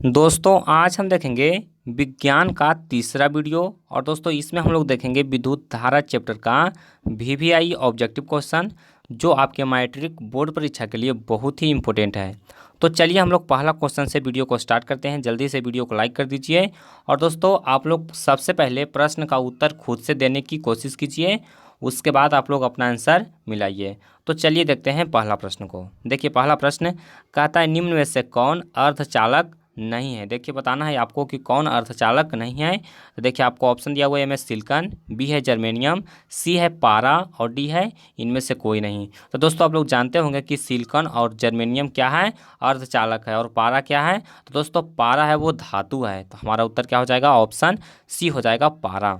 दोस्तों आज हम देखेंगे विज्ञान का तीसरा वीडियो। और दोस्तों इसमें हम लोग देखेंगे विद्युत धारा चैप्टर का वीवीआई ऑब्जेक्टिव क्वेश्चन, जो आपके मैट्रिक बोर्ड परीक्षा के लिए बहुत ही इंपॉर्टेंट है। तो चलिए हम लोग पहला क्वेश्चन से वीडियो को स्टार्ट करते हैं। जल्दी से वीडियो को लाइक कर दीजिए। और दोस्तों आप लोग सबसे पहले प्रश्न का उत्तर खुद से देने की कोशिश कीजिए, उसके बाद आप लोग अपना आंसर मिलाइए। तो चलिए देखते हैं पहला प्रश्न को। देखिए पहला प्रश्न कहता है निम्न में से कौन अर्धचालक नहीं है। देखिए बताना है आपको कि कौन अर्धचालक नहीं है। तो देखिए आपको ऑप्शन दिया हुआ है, एम है सिलिकॉन, बी है जर्मेनियम, सी है पारा और डी है इनमें से कोई नहीं। तो दोस्तों आप लोग जानते होंगे कि सिलिकॉन और जर्मेनियम क्या है, अर्धचालक है। और पारा क्या है, तो दोस्तों पारा है वो धातु है। तो हमारा उत्तर क्या हो जाएगा, ऑप्शन सी हो जाएगा पारा।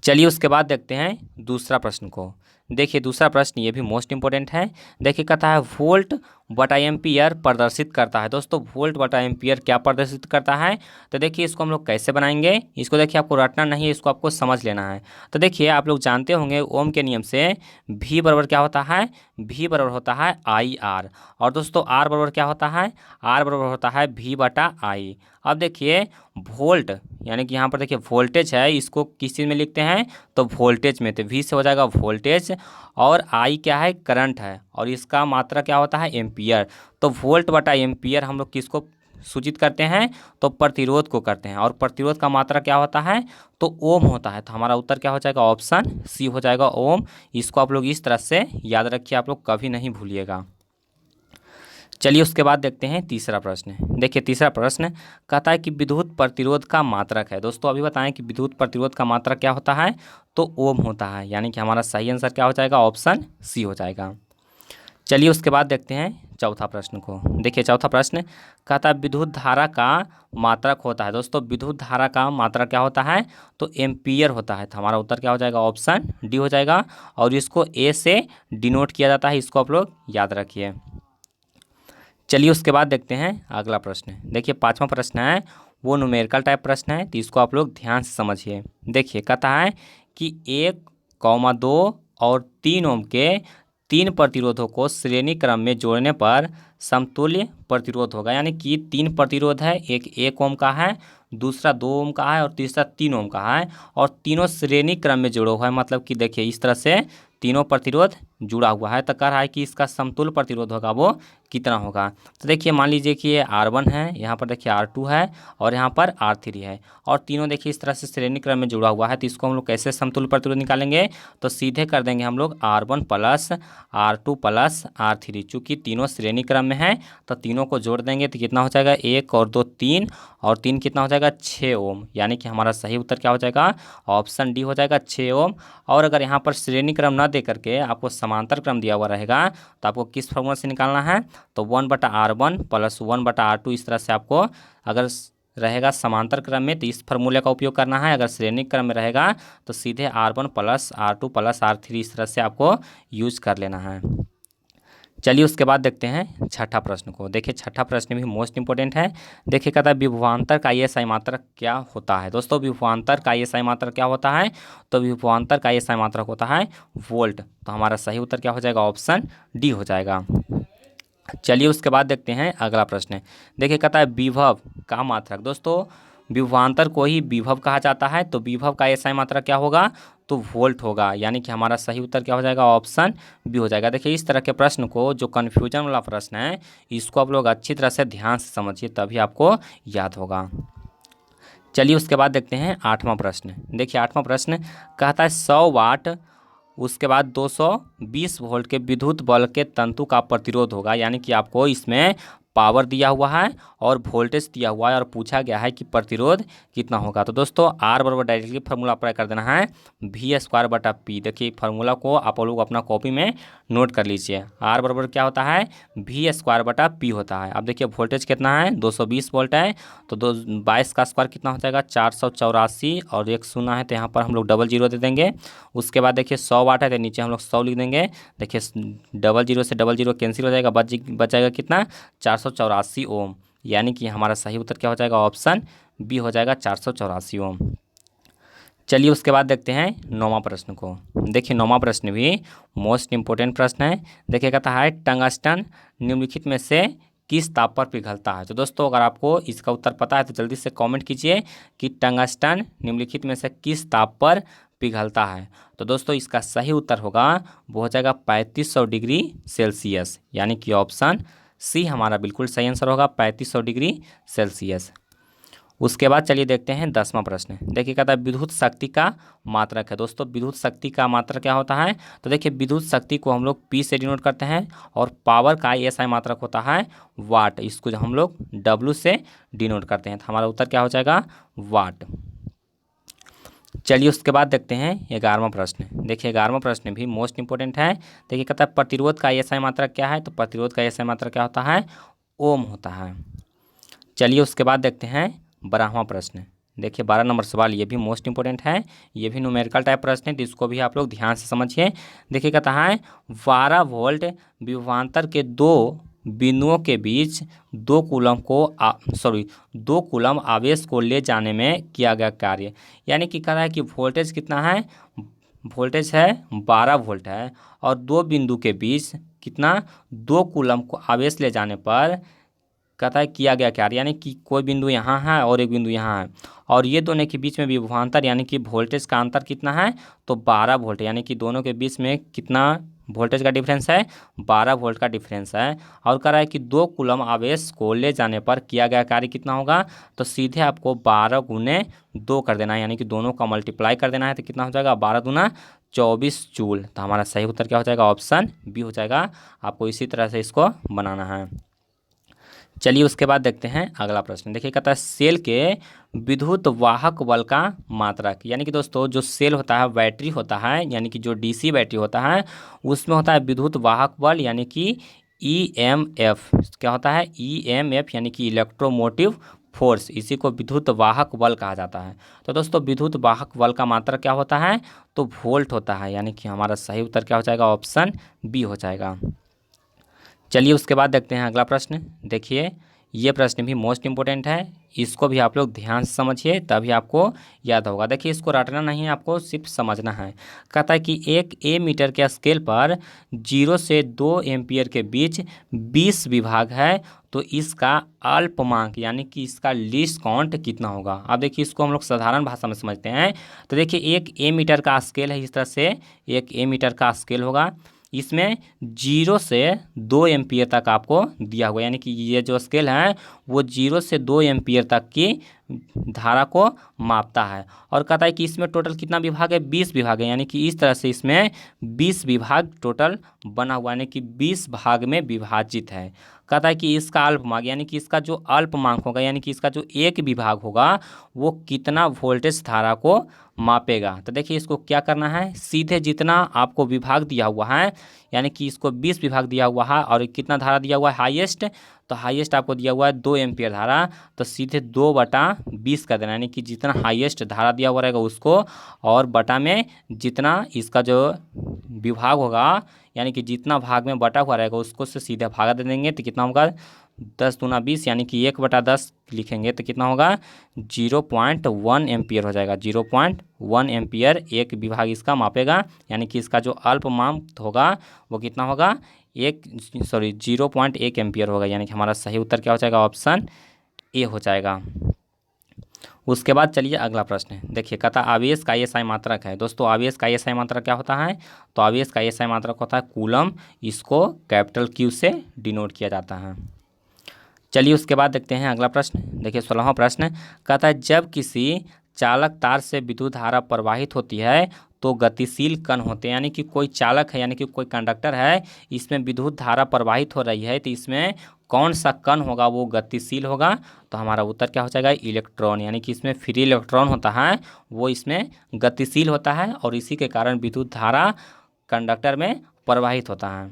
चलिए उसके बाद देखते हैं दूसरा प्रश्न को। देखिए दूसरा प्रश्न ये भी मोस्ट इंपॉर्टेंट है। देखिए कहता है वोल्ट बटा एम्पियर प्रदर्शित करता है। दोस्तों वोल्ट बटा एम्पियर क्या प्रदर्शित करता है, तो देखिए इसको हम लोग कैसे बनाएंगे। इसको देखिए आपको रटना नहीं है, इसको आपको समझ लेना है। तो देखिए आप लोग जानते होंगे ओम के नियम से भी बराबर क्या होता है, भी बराबर होता है आई आर। और दोस्तों आर बराबर क्या होता है, आर बराबर होता है भी बटा आई। अब देखिए वोल्ट यानी कि यहाँ पर देखिए वोल्टेज है, इसको किस चीज़ में लिखते हैं, तो वोल्टेज में। तो वी से हो जाएगा वोल्टेज, और आई क्या है, करंट है, और इसका मात्रा क्या होता है, एम्पियर। तो वोल्ट बटा एम्पियर हम लोग किसको सूचित करते हैं, तो प्रतिरोध को करते हैं। और प्रतिरोध का मात्रा क्या होता है, तो ओम होता है। तो हमारा उत्तर क्या हो जाएगा, ऑप्शन सी हो जाएगा ओम। इसको आप लोग इस तरह से याद रखिए, आप लोग कभी नहीं भूलिएगा। चलिए उसके बाद देखते हैं तीसरा प्रश्न। देखिए तीसरा प्रश्न कहता है कि विद्युत प्रतिरोध का मात्रक है। दोस्तों अभी बताएं कि विद्युत प्रतिरोध का मात्रक क्या होता है, तो ओम होता है। यानी कि हमारा सही आंसर क्या हो जाएगा, ऑप्शन सी हो जाएगा। चलिए उसके बाद देखते हैं चौथा प्रश्न को। देखिए चौथा प्रश्न कहता है विद्युत धारा का मात्रक होता है। दोस्तों विद्युत धारा का मात्रक क्या होता है, तो एम्पियर होता है। तो हमारा उत्तर क्या हो जाएगा, ऑप्शन डी हो जाएगा। और इसको ए से डिनोट किया जाता है, इसको आप लोग याद रखिए। चलिए उसके बाद देखते हैं अगला प्रश्न। देखिए पांचवा प्रश्न है वो न्यूमेरिकल टाइप प्रश्न है, तो इसको आप लोग ध्यान से समझिए। देखिए कहता है कि 1,2 और 3 ओम के 3 प्रतिरोधों को श्रेणी क्रम में जोड़ने पर समतुल्य प्रतिरोध होगा। यानी कि 3 प्रतिरोध है, एक 1 ओम का है, दूसरा 2 ओम का है और तीसरा 3 ओम का है, और तीनों श्रेणी क्रम में जुड़ा हुआ है। मतलब कि देखिए इस तरह से तीनों प्रतिरोध जुड़ा हुआ है। तो कह रहा है कि इसका समतुल्य प्रतिरोध होगा वो कितना होगा। तो देखिए मान लीजिए कि ये R1 है, यहाँ पर देखिए R2 है, और यहाँ पर R3 है, और तीनों देखिए इस तरह से श्रेणी क्रम में जुड़ा हुआ है। तो इसको हम लोग कैसे समतुल्य प्रतिरोध निकालेंगे, तो सीधे कर देंगे हम लोग R1 plus R2 plus R3। चूँकि तीनों श्रेणी क्रम में है तो तीनों को जोड़ देंगे तो कितना हो जाएगा, 1 और 2 3, और 3 कितना हो जाएगा, 6 ओम। यानी कि हमारा सही उत्तर क्या हो जाएगा, ऑप्शन डी हो जाएगा 6 ओम। और अगर यहाँ पर श्रेणी क्रम ना दे करके आपको समांतर क्रम दिया हुआ रहेगा, तो आपको किस फॉर्मूला से निकालना है, तो 1/R1 प्लस 1/R2। इस तरह से आपको अगर रहेगा समांतर क्रम में तो इस फार्मूले का उपयोग करना है। अगर श्रेणी क्रम में रहेगा तो सीधे R1 plus R2 plus R3 इस तरह से आपको यूज कर लेना है। चलिए उसके बाद देखते हैं छठा प्रश्न को। देखिए छठा प्रश्न भी मोस्ट इंपॉर्टेंट है। देखिए कहता है विभवांतर का एएसआई मात्रक क्या होता है। दोस्तों विभवांतर का एएसआई मात्रक क्या होता है, तो विभवांतर का एएसआई मात्रक होता है वोल्ट। तो हमारा सही उत्तर क्या हो जाएगा, ऑप्शन डी हो जाएगा। चलिए उसके बाद देखते हैं अगला प्रश्न। देखिए कहता है विभव का मात्रक। दोस्तों विभवांतर को ही विभव कहा जाता है, तो विभव का एसआई मात्रक क्या होगा, तो वोल्ट होगा। यानी कि हमारा सही उत्तर क्या हो जाएगा, ऑप्शन बी हो जाएगा। देखिए इस तरह के प्रश्न को, जो कन्फ्यूजन वाला प्रश्न है, इसको आप लोग अच्छी तरह से ध्यान से समझिए, तभी आपको याद होगा। चलिए उसके बाद देखते हैं आठवां प्रश्न। देखिए आठवां प्रश्न कहता है 100 वाट उसके बाद 220 वोल्ट के विद्युत बल के तंतु का प्रतिरोध होगा। यानी कि आपको इसमें पावर दिया हुआ है और वोल्टेज दिया हुआ है, और पूछा गया है कि प्रतिरोध कितना होगा। तो दोस्तों आर बराबर डायरेक्टली फार्मूला अप्लाई कर देना है, V² बटा P। देखिए फार्मूला को आप लोग अपना कॉपी में नोट कर लीजिए। आर बराबर क्या होता है, V² बटा P होता है। अब देखिए वोल्टेज कितना है, 220 वोल्ट है, तो 22 का स्क्वायर कितना हो जाएगा, 484, और एक शून्य है तो यहाँ पर हम लोग डबल जीरो दे देंगे। उसके बाद देखिए 100 वाट है तो नीचे हम लोग 100 लिख देंगे। देखिए डबल जीरो से डबल जीरो कैंसिल हो जाएगा, बच जाएगा कितना, 484 ओम। यानी कि हमारा सही उत्तर क्या हो जाएगा, ऑप्शन बी हो जाएगा 484 ओम। चलिए उसके बाद देखते हैं नौवां प्रश्न को। देखिए नौवां प्रश्न भी मोस्ट इंपोर्टेंट प्रश्न है। देखिए कहता है टंगस्टन निम्नलिखित में से किस ताप पर पिघलता है। तो दोस्तों अगर आपको इसका उत्तर पता है तो जल्दी से कमेंट कीजिए कि टंगस्टन निम्नलिखित में से किस ताप पर पिघलता है। तो दोस्तों इसका सही उत्तर होगा, वो हो जाएगा 3500 डिग्री सेल्सियस, यानी कि ऑप्शन सी हमारा बिल्कुल सही आंसर होगा, 3500 डिग्री सेल्सियस। उसके बाद चलिए देखते हैं 10वां प्रश्न। देखिए कहता है विद्युत शक्ति का मात्रक है। दोस्तों विद्युत शक्ति का मात्रक क्या होता है, तो देखिए विद्युत शक्ति को हम लोग पी से डिनोट करते हैं और पावर का एसआई मात्रक होता है वाट, इसको हम लोग डब्ल्यू से डिनोट करते हैं। तो हमारा उत्तर क्या हो जाएगा, वाट। चलिए उसके बाद देखते हैं 11वां प्रश्न। देखिए 11वां प्रश्न भी मोस्ट इंपोर्टेंट है। देखिए कहता है प्रतिरोध का एसआई मात्रक क्या है, तो प्रतिरोध का एसआई मात्रक क्या होता है, ओम होता है। चलिए उसके बाद देखते हैं 12वां प्रश्न। देखिए 12 नंबर सवाल, ये भी मोस्ट इंपोर्टेंट है, ये भी न्यूमेरिकल टाइप प्रश्न है, तो इसको भी आप लोग ध्यान से समझिए। देखिए कहता है 12 वोल्ट विभवांतर के दो बिंदुओं के बीच 2 कूलम आवेश को ले जाने में किया गया कार्य। यानी कि कह रहा है कि वोल्टेज कितना है, वोल्टेज है 12 वोल्ट है और 2 बिंदु के बीच कितना, 2 कूलम को आवेश ले जाने पर कहता है किया गया कार्य, यानी कि कोई बिंदु यहाँ है और एक बिंदु यहाँ है और ये दोनों के बीच में विभवांतर यानी कि वोल्टेज का अंतर कितना है, तो 12 वोल्ट, यानी कि दोनों के बीच में कितना वोल्टेज का डिफरेंस है, 12 वोल्ट का डिफरेंस है। और कह रहा है कि 2 कूलम आवेश को ले जाने पर किया गया कार्य कितना होगा, तो सीधे आपको 12 गुने 2 कर देना है, यानी कि दोनों का मल्टीप्लाई कर देना है, तो कितना हो जाएगा, 12 दूना 24 जूल। तो हमारा सही उत्तर क्या हो जाएगा, ऑप्शन बी हो जाएगा। आपको इसी तरह से इसको बनाना है। चलिए उसके बाद देखते हैं अगला प्रश्न। देखिए कहता है सेल के विद्युत वाहक बल का मात्रक। यानी कि दोस्तों जो सेल होता है, बैटरी होता है, यानी कि जो डीसी बैटरी होता है उसमें होता है विद्युत वाहक बल, यानी कि ईएमएफ। क्या होता है, ईएमएफ यानी कि इलेक्ट्रोमोटिव फोर्स, इसी को विद्युत वाहक बल कहा जाता है। तो दोस्तों विद्युत वाहक बल का मात्रक क्या होता है, तो वोल्ट होता है, यानी कि हमारा सही उत्तर क्या हो जाएगा, ऑप्शन बी हो जाएगा। चलिए उसके बाद देखते हैं अगला प्रश्न। देखिए ये प्रश्न भी मोस्ट इंपोर्टेंट है, इसको भी आप लोग ध्यान से समझिए तभी आपको याद होगा। देखिए इसको रटना नहीं है, आपको सिर्फ समझना है। कहता है कि एक ए मीटर के स्केल पर 0 से 2 एम्पियर के बीच 20 विभाग है, तो इसका अल्पमांक यानी कि इसका लीस्ट काउंट कितना होगा। अब देखिए इसको हम लोग साधारण भाषा में समझते हैं। तो देखिए एक ए मीटर का स्केल है, इस तरह से एक ए मीटर का स्केल होगा, इसमें 0 से 2 एम्पियर तक आपको दिया हुआ, यानी कि ये जो स्केल है वो 0 से 2 एम्पियर तक की धारा को मापता है। और कहता है कि इसमें टोटल कितना विभाग है, 20 विभाग है, यानी कि इस तरह से इसमें 20 विभाग टोटल बना हुआ, यानी कि 20 भाग में विभाजित है। कहता है कि इसका अल्पमांक यानी कि इसका जो अल्पमांक होगा, यानी कि इसका जो एक विभाग होगा वो कितना वोल्टेज धारा को मापेगा। तो देखिए इसको क्या करना है, सीधे जितना आपको विभाग दिया हुआ है, यानी कि इसको 20 विभाग दिया हुआ है और कितना धारा दिया हुआ है हाईएस्ट, तो हाईएस्ट आपको दिया हुआ है 2 एम्पियर धारा, तो सीधे 2/20 कर देना, यानी कि जितना हाईएस्ट धारा दिया हुआ रहेगा उसको और बटा में जितना इसका जो विभाग होगा, यानी कि जितना भाग में बटा हुआ रहेगा उसको से सीधे भागा दे देंगे, तो कितना होगा 10 दूना 20, यानी कि 1/10 लिखेंगे तो कितना होगा 0.1 एम्पियर हो जाएगा। 0.1 एम्पियर एक विभाग इसका मापेगा, यानी कि इसका जो अल्पमांक होगा वो कितना होगा 0.1 एम्पियर होगा, यानी कि हमारा सही उत्तर क्या हो जाएगा, ऑप्शन ए हो जाएगा। उसके बाद चलिए अगला प्रश्न। देखिए कहता आवेश का एसआई मात्रक है। दोस्तों आवेश का एसआई मात्रक क्या होता है, तो आवेश का एसआई मात्रक होता है कूलम, इसको कैपिटल क्यू से डिनोट किया जाता है। चलिए उसके बाद देखते हैं अगला प्रश्न। देखिए 16वां प्रश्न कहता है जब किसी चालक तार से विद्युत धारा प्रवाहित होती है तो गतिशील कण होते हैं, यानी कि कोई चालक है, यानी कि कोई कंडक्टर है, इसमें विद्युत धारा प्रवाहित हो रही है, तो इसमें कौन सा कण होगा वो गतिशील होगा। तो हमारा उत्तर क्या हो जाएगा, इलेक्ट्रॉन, यानी कि इसमें फ्री इलेक्ट्रॉन होता है वो इसमें गतिशील होता है और इसी के कारण विद्युत धारा कंडक्टर में प्रवाहित होता है।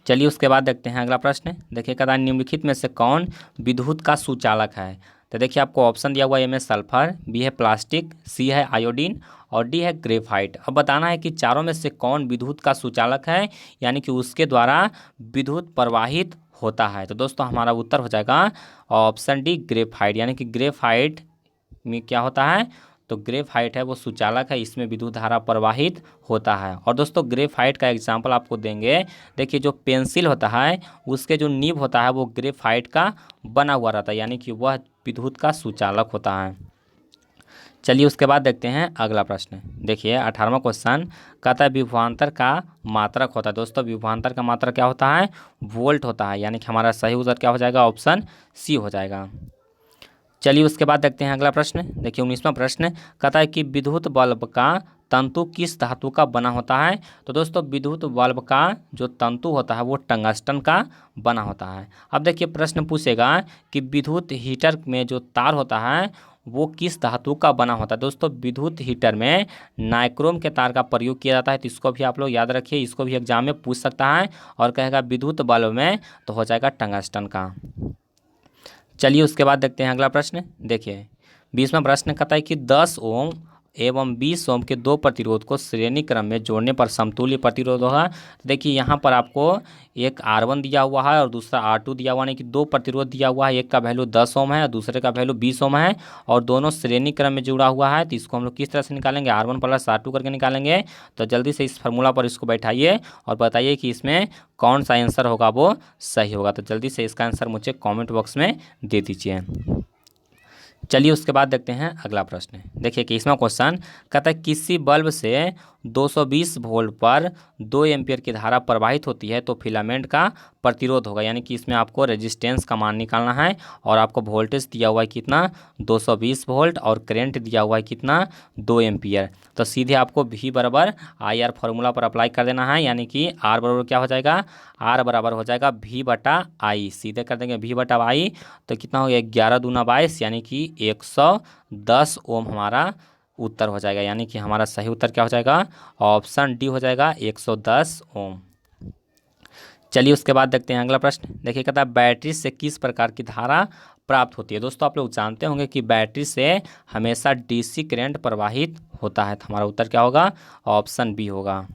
चलिए उसके बाद देखते हैं अगला प्रश्न। देखिए कहता है निम्नलिखित में से कौन विद्युत का सुचालक है। तो देखिए आपको ऑप्शन दिया हुआ है, ए में सल्फर, बी है प्लास्टिक, सी है आयोडीन और डी है ग्रेफाइट। अब बताना है कि चारों में से कौन विद्युत का सुचालक है, यानी कि उसके द्वारा विद्युत प्रवाहित होता है। तो दोस्तों हमारा उत्तर हो जाएगा ऑप्शन डी ग्रेफाइट, यानी कि ग्रेफाइट में क्या होता है, तो ग्रेफाइट है वो सुचालक है, इसमें विद्युत धारा प्रवाहित होता है। और दोस्तों ग्रेफाइट का एग्जाम्पल आपको देंगे, देखिए जो पेंसिल होता है उसके जो नीब होता है वो ग्रेफाइट का बना हुआ रहता है, यानी कि वह विद्युत का सुचालक होता है। चलिए उसके बाद देखते हैं अगला प्रश्न। देखिए 18वां क्वेश्चन कहता है विभवांतर का मात्रक होता है। दोस्तों विभवांतर का मात्रक क्या होता है? वोल्ट होता है, यानी कि हमारा सही उत्तर क्या हो जाएगा? ऑप्शन सी हो जाएगा। चलिए उसके बाद देखते हैं अगला प्रश्न। देखिए 19वां प्रश्न कहता है कि विद्युत बल्ब का तंतु किस धातु का बना होता है? तो दोस्तों विद्युत बल्ब का जो तंतु होता है वो टंगस्टन का बना होता है। अब देखिए प्रश्न पूछेगा कि विद्युत हीटर में जो तार होता है वो किस धातु का बना होता है? दोस्तों विद्युत हीटर में नाइक्रोम के तार का प्रयोग किया जाता है, तो इसको भी आप लोग याद रखिए, इसको भी एग्जाम में पूछ सकता है और कहेगा विद्युत बल्ब में तो हो जाएगा टंगस्टन का। चलिए उसके बाद देखते हैं अगला प्रश्न। देखिए 20वां प्रश्न कहता है कि 10 ओम एवं 20 ओम के दो प्रतिरोध को श्रेणी क्रम में जोड़ने पर समतुल्य प्रतिरोध होगा। देखिए यहाँ पर आपको एक R1 दिया हुआ है और दूसरा R2 दिया हुआ है, कि दो प्रतिरोध दिया हुआ है, एक का वैल्यू 10 ओम है और दूसरे का वैल्यू 20 ओम है और दोनों श्रेणी क्रम में जुड़ा हुआ है। तो इसको हम लोग किस तरह से निकालेंगे? R1 + R2 करके निकालेंगे। तो जल्दी से इस फार्मूला पर इसको बैठाइए और बताइए कि इसमें कौन सा आंसर होगा वो सही होगा। तो जल्दी से इसका आंसर मुझे कॉमेंट बॉक्स में दे दीजिए। चलिए उसके बाद देखते हैं अगला प्रश्न। देखिए 21वां क्वेश्चन कहता है किसी बल्ब से 220 वोल्ट पर 2 एम्पियर की धारा प्रवाहित होती है तो फिलामेंट का प्रतिरोध होगा, यानी कि इसमें आपको रेजिस्टेंस का मान निकालना है और आपको वोल्टेज दिया हुआ है कितना? 220 वोल्ट और करंट दिया हुआ है कितना? 2 एम्पियर। तो सीधे आपको V बराबर IR फार्मूला पर अप्लाई कर देना है, यानी कि R बराबर क्या हो जाएगा? R बराबर हो जाएगा V/I। सीधे कर देंगे V/I तो कितना हो गया? 11 दूना 22, यानी कि 110 ओम हमारा उत्तर हो जाएगा, यानी कि हमारा सही उत्तर क्या हो जाएगा? ऑप्शन डी हो जाएगा 110 ओम। चलिए उसके बाद देखते हैं अगला प्रश्न। देखिए कहता है बैटरी से किस प्रकार की धारा प्राप्त होती है? दोस्तों आप लोग जानते होंगे कि बैटरी से हमेशा DC करंट प्रवाहित होता है, तो हमारा उत्तर क्या होगा? ऑप्शन बी होगा।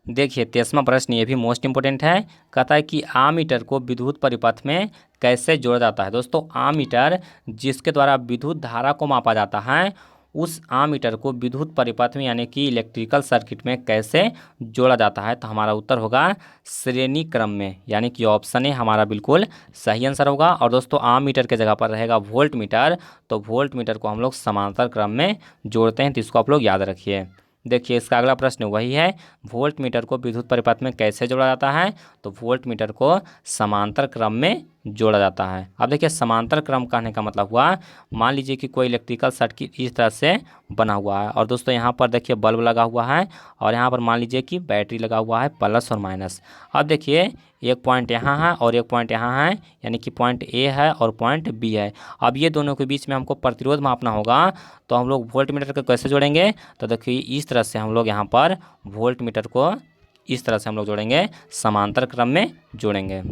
देखिए 23वां प्रश्न ये भी मोस्ट इंपोर्टेंट है। कहता है कि आमीटर को विद्युत परिपथ में कैसे जोड़ा जाता है? दोस्तों आमीटर जिसके द्वारा विद्युत धारा को मापा जाता है उस आमीटर को विद्युत परिपथ में यानी कि इलेक्ट्रिकल सर्किट में कैसे जोड़ा जाता है? तो हमारा उत्तर होगा श्रेणी क्रम में, यानी कि ऑप्शन ए हमारा बिल्कुल सही आंसर होगा। और दोस्तों आमीटर के जगह पर रहेगा वोल्ट मीटर, तो वोल्ट मीटर को हम लोग समांतर क्रम में जोड़ते हैं, तो इसको आप लोग याद रखिए। देखिए इसका अगला प्रश्न वही है, वोल्ट मीटर को विद्युत परिपथ में कैसे जोड़ा जाता है? तो वोल्ट मीटर को समांतर क्रम में जोड़ा जाता है। अब देखिए समांतर क्रम कहने का मतलब हुआ, मान लीजिए कि कोई इलेक्ट्रिकल सर्किट इस तरह से बना हुआ है और दोस्तों यहाँ पर देखिए बल्ब लगा हुआ है और यहाँ पर मान लीजिए कि बैटरी लगा हुआ है प्लस और माइनस। अब देखिए एक पॉइंट यहाँ है और एक पॉइंट यहाँ है, यानी कि पॉइंट ए है और पॉइंट बी है। अब ये दोनों के बीच में हमको प्रतिरोध मापना होगा, तो हम लोग वोल्ट मीटर को कैसे जोड़ेंगे? तो देखिए इस तरह से हम लोग यहाँ पर वोल्ट मीटर को इस तरह से हम लोग जोड़ेंगे, समांतर क्रम में जोड़ेंगे।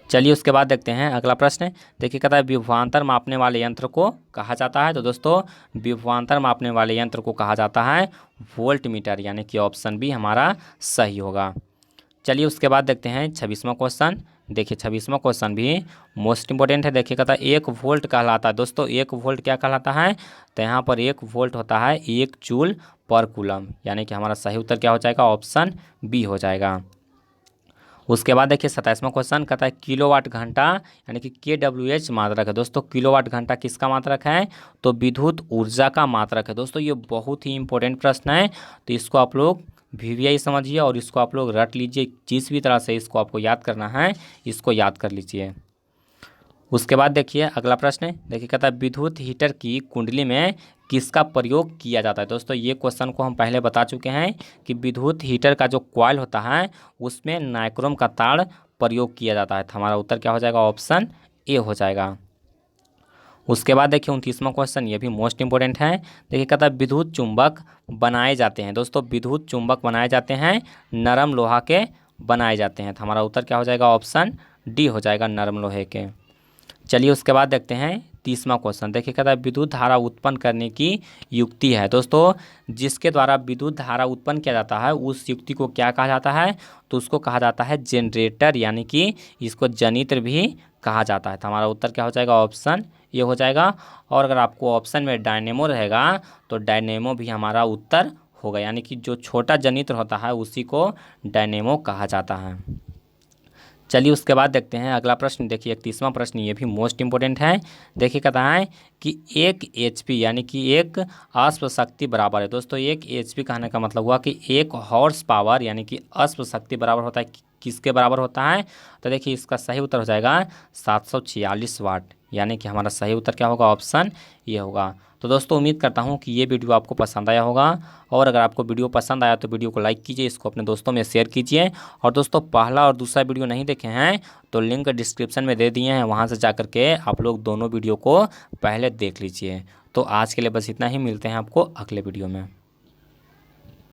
चलिए उसके बाद देखते हैं अगला प्रश्न। देखिए कहता है विभवांतर मापने वाले यंत्र को कहा जाता है? तो दोस्तों विभवांतर मापने वाले यंत्र को कहा जाता है वोल्ट मीटर, यानी कि ऑप्शन बी हमारा सही होगा। चलिए उसके बाद देखते हैं 26वां क्वेश्चन। देखिए 26वां क्वेश्चन भी मोस्ट इंपोर्टेंट है। देखिए कहता है 1 वोल्ट कहलाता है। दोस्तों 1 वोल्ट क्या कहलाता है? तो यहाँ पर 1 वोल्ट होता है 1 जूल पर कूलम, यानी कि हमारा सही उत्तर क्या हो जाएगा? ऑप्शन बी हो जाएगा। उसके बाद देखिए 27वां क्वेश्चन कहता है किलोवाट घंटा यानी कि KWH मात्रक है। दोस्तों किलोवाट घंटा किसका मात्रक है? तो विद्युत ऊर्जा का मात्रक है। दोस्तों ये बहुत ही इंपॉर्टेंट प्रश्न है, तो इसको आप लोग VVI समझिए और इसको आप लोग रट लीजिए, जिस भी तरह से इसको आपको याद करना है इसको याद कर लीजिए। उसके बाद देखिए अगला प्रश्न। देखिए कहता है विद्युत हीटर की कुंडली में किसका प्रयोग किया जाता है? दोस्तों ये क्वेश्चन को हम पहले बता चुके हैं कि विद्युत हीटर का जो कॉइल होता है उसमें नाइक्रोम का तार प्रयोग किया जाता है, तो हमारा उत्तर क्या हो जाएगा? ऑप्शन ए हो जाएगा। उसके बाद देखिए 29वां क्वेश्चन ये भी मोस्ट इंपोर्टेंट है। देखिए कहता है विद्युत चुंबक बनाए जाते हैं। दोस्तों विद्युत चुंबक बनाए जाते हैं नरम लोहा के बनाए जाते हैं, तो हमारा उत्तर क्या हो जाएगा? ऑप्शन डी हो जाएगा, नरम लोहे के। चलिए उसके बाद देखते हैं 30वां क्वेश्चन देखिए, कहता है विद्युत धारा उत्पन्न करने की युक्ति है। दोस्तों जिसके द्वारा विद्युत धारा उत्पन्न किया जाता है उस युक्ति को क्या कहा जाता है, तो उसको कहा जाता है जनरेटर, यानी कि इसको जनित्र भी कहा जाता है। तो हमारा उत्तर क्या हो जाएगा, ऑप्शन ये हो जाएगा। और अगर आपको ऑप्शन में डायनेमो रहेगा तो डायनेमो भी हमारा उत्तर होगा, यानी कि जो छोटा जनित्र होता है उसी को डायनेमो कहा जाता है। चलिए उसके बाद देखते हैं अगला प्रश्न। देखिए 31वां प्रश्न, ये भी मोस्ट इंपॉर्टेंट है। देखिए कहता है कि 1 HP यानी कि एक अश्व शक्ति बराबर है। दोस्तों 1 HP कहने का मतलब हुआ कि 1 हॉर्स पावर यानी कि अश्व शक्ति बराबर होता है किसके बराबर होता है, तो देखिए इसका सही उत्तर हो जाएगा 746 वाट, यानी कि हमारा सही उत्तर क्या होगा, ऑप्शन ये होगा। तो दोस्तों उम्मीद करता हूँ कि ये वीडियो आपको पसंद आया होगा, और अगर आपको वीडियो पसंद आया तो वीडियो को लाइक कीजिए, इसको अपने दोस्तों में शेयर कीजिए। और दोस्तों पहला और दूसरा वीडियो नहीं देखे हैं तो लिंक डिस्क्रिप्शन में दे दिए हैं, वहाँ से जा कर के आप लोग दोनों वीडियो को पहले देख लीजिए। तो आज के लिए बस इतना ही, मिलते हैं आपको अगले वीडियो में।